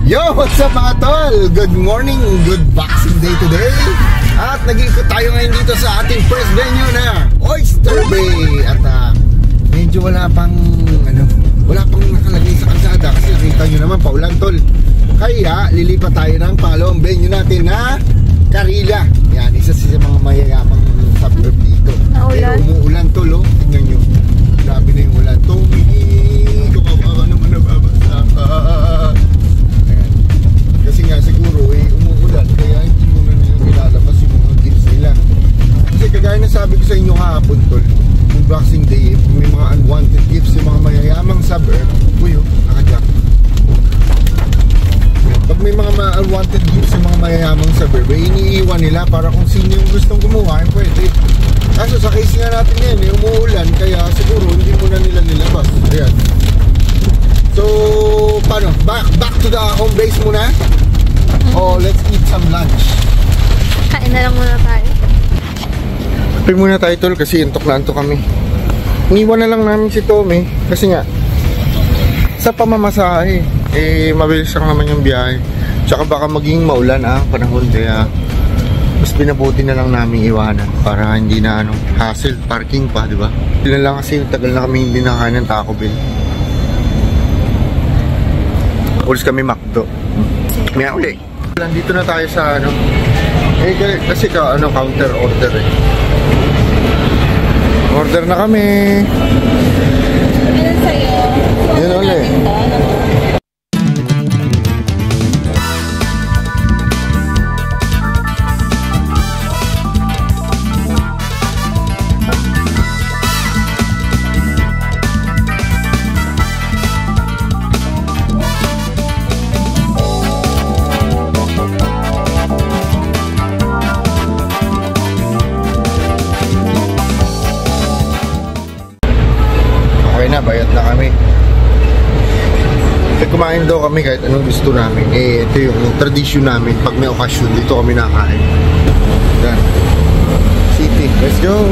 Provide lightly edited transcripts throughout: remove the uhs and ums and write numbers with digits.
Yo, what's up mga tol? Good morning, good Boxing Day today. At nag-ikot tayo ngayon dito sa ating first venue na Oyster Bay. At medyo wala pang nakalagay sa kalsada kasi nakita nyo naman paulan tol. Kaya lilipat tayo ng palong venue natin na Carilla. Yan, isa sa mga mayayamang suburb dito. Pero umuulan tol, oh. Tingnan nyo, grabe na yung ulan. Tumigil, kawawa naman nababasa. Kasi nga siguro umuulan kaya hindi muna nila nilalabas yung mga gifts nila. Kasi kagaya na sabi ko sa inyo kahapon tol, yung Boxing Day, may mga unwanted gifts yung mga mayayamang suburb. Uy, nakajack. Pag may mga unwanted gifts yung mga mayayamang suburb, iniiwan nila para kung sino yung gustong gumawa, pwede. Kaso sa case nga natin yan, umuulan kaya siguro hindi muna nila nilabas. Ayan. So, paano? Back to the home base muna? O let's eat some lunch? Kain na lang muna tayo. Kape muna tayo tol kasi intok na antok kami. Iniwan na lang namin si Tommy kasi nga sa pamamasahe mabilis lang naman yung biyahe. Tsaka baka maging maulan panahon kaya mas pinabuti na lang namin iwanan para hindi na hassle, parking pa, di ba? Hindi na lang kasi tagal na kami hindi nakain ng Taco Bell. Ulis kami McDo. May uli. Nandito na tayo sa kasi counter order Order na kami. Meron sa'yo. Yun ulit. Bayad na kami. Kumain daw kami kahit anong gusto namin. Ito yung tradisyon namin. Pag may okasyon, dito kami nakain. Yan. City. Let's go!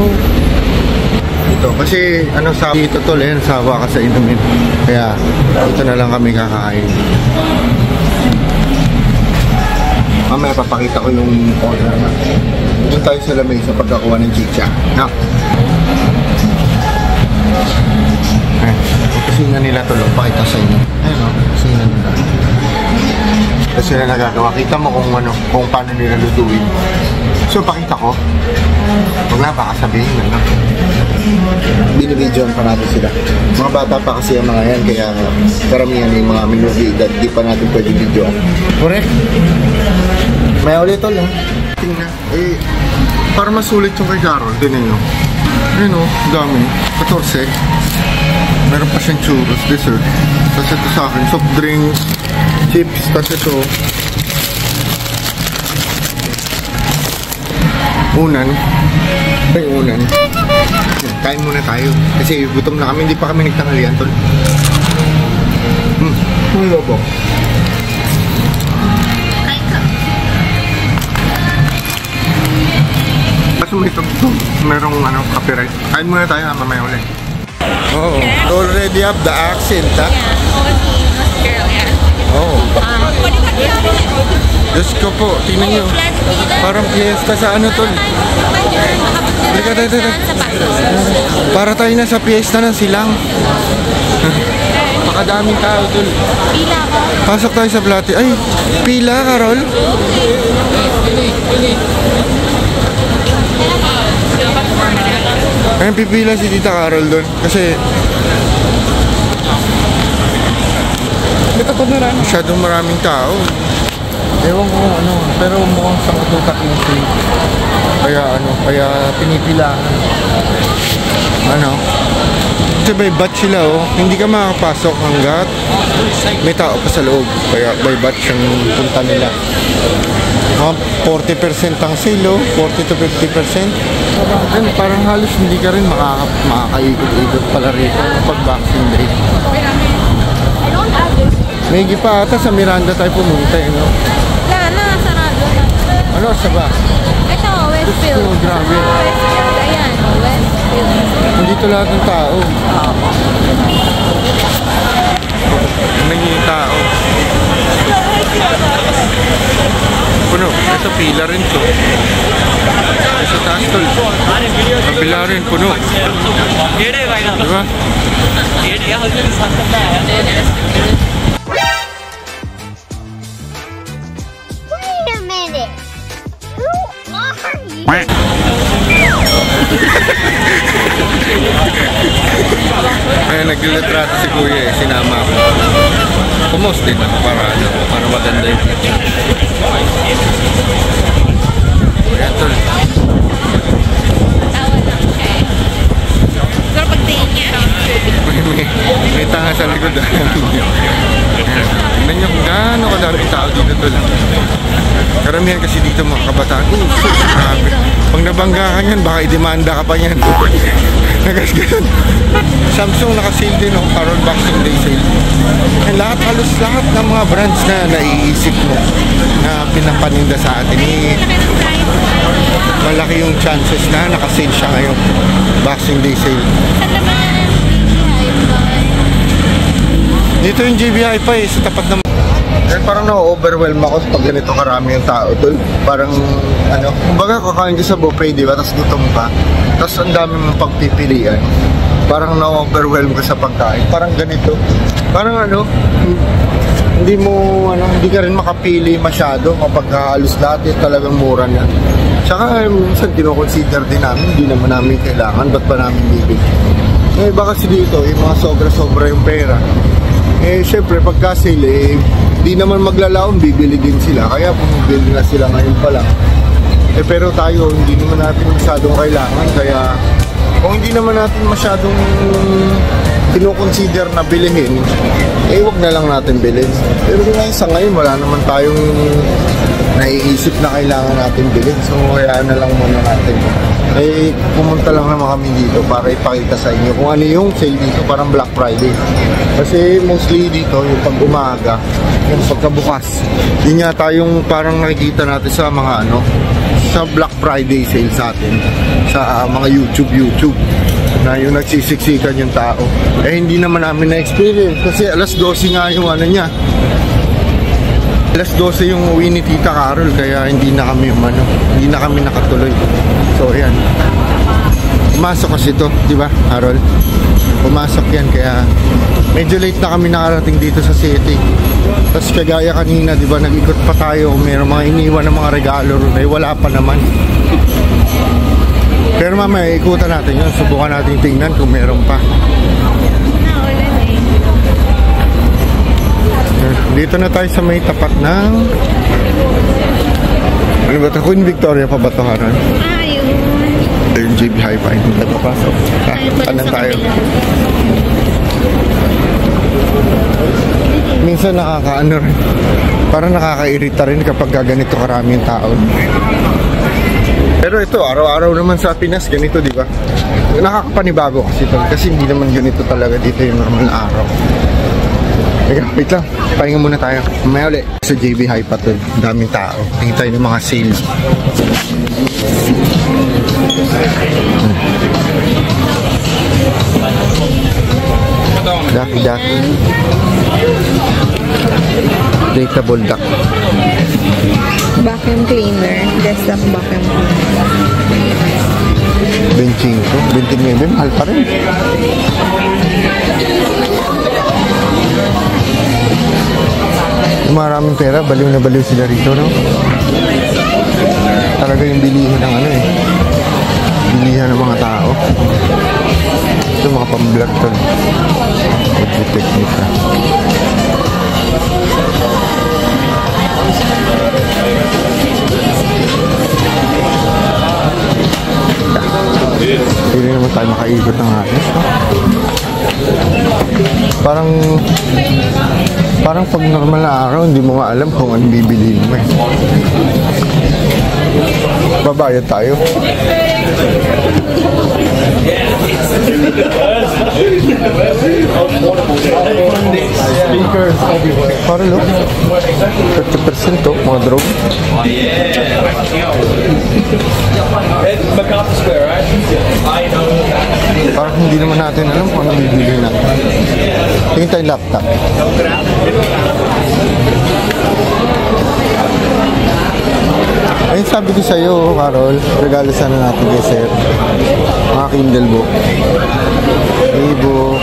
Ito. Kasi, sabi ito tol, sawa ka sa inumin. Kaya, ito na lang kami kakain. Mamaya papakita ko yung order na. Doon tayo sa lamay sa pagkakuha ng chicha. Na. Kusina nila tulog, pakita sa inyo. Ayun kusina nila. Kasi na nagagawa. Kita mo kung paano nila lutuin. So, pakita ko. Huwag na, baka sabihin na. Binibidyoan pa natin sila. Mga bata pa kasi ang mga yan, kaya karamihan yung mga minubidad, di pa natin pwede videoan. Correct? May ulit ulit. Tingnan. Para masulit yung kay Carol, tinan nyo. Ayun dami. 14. Meron pa siyang churros, dessert. Tapos ito sa akin, soft drinks, chips, tapos ito unan. Kain muna tayo kasi gutom na kami, hindi pa kami nagtanghalian tol. May lobo. Kain ka. Kaso may merong copyright. Kain muna tayo mamaya ulit. Oh, already have the accent, ha? Oh. Diyos ko po, tingnan nyo. Parang fiesta sa tol. Para tayo na sa fiesta ng silang. Pakadaming tao, tol. Pila ko. Pasok tayo sa Plati. Ay, pila, Carol? Ayun, pipila si Tita Carol doon kasi masyadong maraming tao. Ewan ko pero mukhang sangkatutak yung sale. Kaya pinipila. Kasi by batch sila hindi ka makakapasok hanggat may tao pa sa loob. Kaya by batch yung punta nila. 40% ang sale, 40 to 50%. Parang halos hindi ka rin makakaikot-ikot pala rito pag Boxing Day. May pa ata sa Miranda tayo pumunta, Wala na, sarado na. Saba? Ito, Westfield. Grabe. Westfield, ayan, Westfield. Nandito lahat ng tao. Naging tao. ito, pila rin to. Sa taas tol. Kabila rin, puno. Diba? Wait a minute. Who are you? Kaya naglilitrato si kuya eh, sinama ako. Pumost din ako para maganda yun. Ayan tol. Tawa lang siya eh. Pero pagtingin niya, May tanga sa likod. Tignan nyo kung gaano kadaming tao dito tol. Karamihan kasi dito mga kabataan. Grabe. Pag nabangga ka yan, baka i-demanda ka pa yan. Nagasgasan. Samsung naka-sale din, oh, Carol Boxing Day sale. And halos lahat ng mga brands na naiisip mo na pinapaninda sa atin eh, malaki yung chances na naka-sale siya ngayon. Boxing Day sale. saan naman? Dito yung JBI pa eh, sa tapat ng... Then parang na-overwhelm ako pag ganito karami yung tao doon. Parang ano, kumbaga kakain ka sa buffet, di ba? Tapos gutom ka. Tapos ang dami mong pagpipilian. Parang na-overwhelm ka sa pagkain. Parang ganito. Parang ano, hindi ka rin makapili masyado kapag halos lahat talagang mura na. Tsaka minsan kinoconsider din namin, hindi naman namin kailangan, ba't ba namin bibig? Eh iba kasi dito, yung mga sobra-sobra yung pera. Eh syempre pagka sale, di naman maglalaon, bibili din sila. Kaya bumibili na sila ngayon pa lang. Eh pero tayo, hindi naman natin masyadong kailangan. Kaya kung hindi naman natin masyadong kinoconsider na bilihin, eh wag na lang natin bilhin. Pero ngayon sa ngayon, wala naman tayong naiisip na kailangan natin bilhin. So kaya na lang muna natin. Eh pumunta lang naman kami dito para ipakita sa inyo kung ano yung sale dito, parang Black Friday. Kasi mostly dito yung pag umaga, yung pagkabukas, yun yata yung parang nakikita natin sa mga ano, sa Black Friday sale sa atin, sa mga YouTube na yung nagsisiksikan yung tao. Eh hindi naman namin na-experience kasi alas 12 nga yung ano niya, alas 12 yung uwi ni Tita Carol, kaya hindi na kami hindi na kami nakatuloy. So ayan, pumasok kasi to, di ba Carol? Pumasok yan, kaya medyo late na kami nakarating dito sa city. Tapos kagaya kanina, di ba, nag-ikot pa tayo, mayroong mga iniwan ng mga regalo ron, eh wala pa naman. Pero mamaya ikutan natin yun, subukan natin tingnan kung meron pa. Naulan eh. Dito na tayo sa may tapat ng... Ano ba ito? Queen Victoria pa ba ito, Haran? Ayun. Ito yung JB Hi-Fi. Nagpapasok. Kanan tayo. Minsan nakakaano rin. Parang nakakairita rin kapag ganito karami yung tao. Pero ito, araw-araw naman sa Pinas, ganito, di ba? Nakakapanibago kasi ito. Kasi hindi naman ganito talaga dito yung normal na araw. Teka, wait lang. Pahinga muna tayo. Mamaya ulit. Sa JB Hi-Fi to, daming tao. Tingin tayo ng mga sales. Daki-daki. Dataable duck. Vacuum cleaner. Desktop vacuum cleaner. 25, 29, mahal pa rin. Maraming pera, baliw na baliw sila rito, no? Talaga yung bilihin ng ano eh. Bilihan ng mga tao. Ito mga pamblog to. Ito technique na. Hindi naman tayo makaikot ng ayos, no? Parang pag normal na araw, hindi mo nga alam kung anong bibiliin mo eh. Babayad tayo. Para lo 30% to, mga drone. Parang hindi naman natin alam kung anong bibiliin natin. Tingin tayo laptop. sabi ko sa'yo, Carol, regalo sana natin kay Sir. Mga Kindle book. E-book.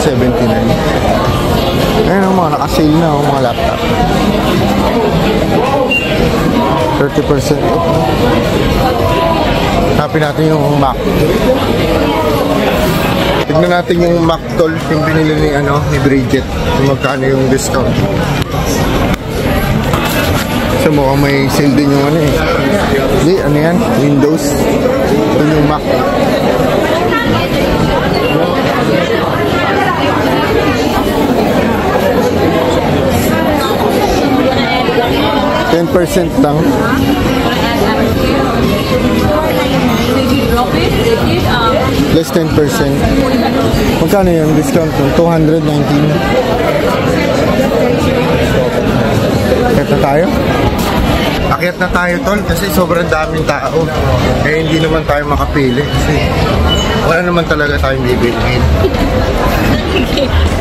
179. Ayun ang mga naka-sale na mga laptop. 30% off. Hanapin natin yung Mac. Tignan natin yung Mac Tol, yung binili ni Bridget. Kung magkano yung discount. So mukhang may sale din yung Hindi, ano yan? Windows. Ito yung Mac. %10 lang. Less 10%. Magkano yung discount? 219. Akyat na tayo? Akyat na tayo, Tol, kasi sobrang daming tao. Eh, hindi naman tayo makapili kasi wala naman talaga tayong bibilihin.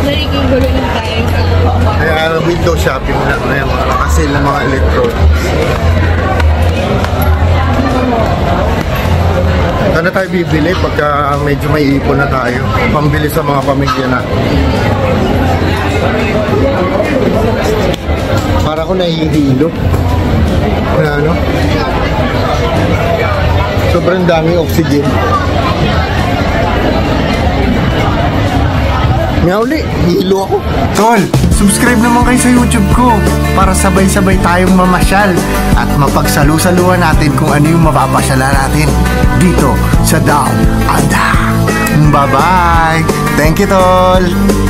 Nagiging gulo ng tayo. Kaya window shopping na mga makasil ng mga electronics. Saan na tayo bibili pagka medyo may ipon na tayo? Pambili sa mga pamilya natin. Para ko nahihilo. Ano? Sobrang daming oxygen. Ngauli, hilo ako. Tol, subscribe naman kayo sa YouTube ko para sabay-sabay tayong mamasyal at mapagsalu-saluhan natin kung ano yung mapapasyalan natin dito sa Down Under. Bye-bye! Thank you, Tol!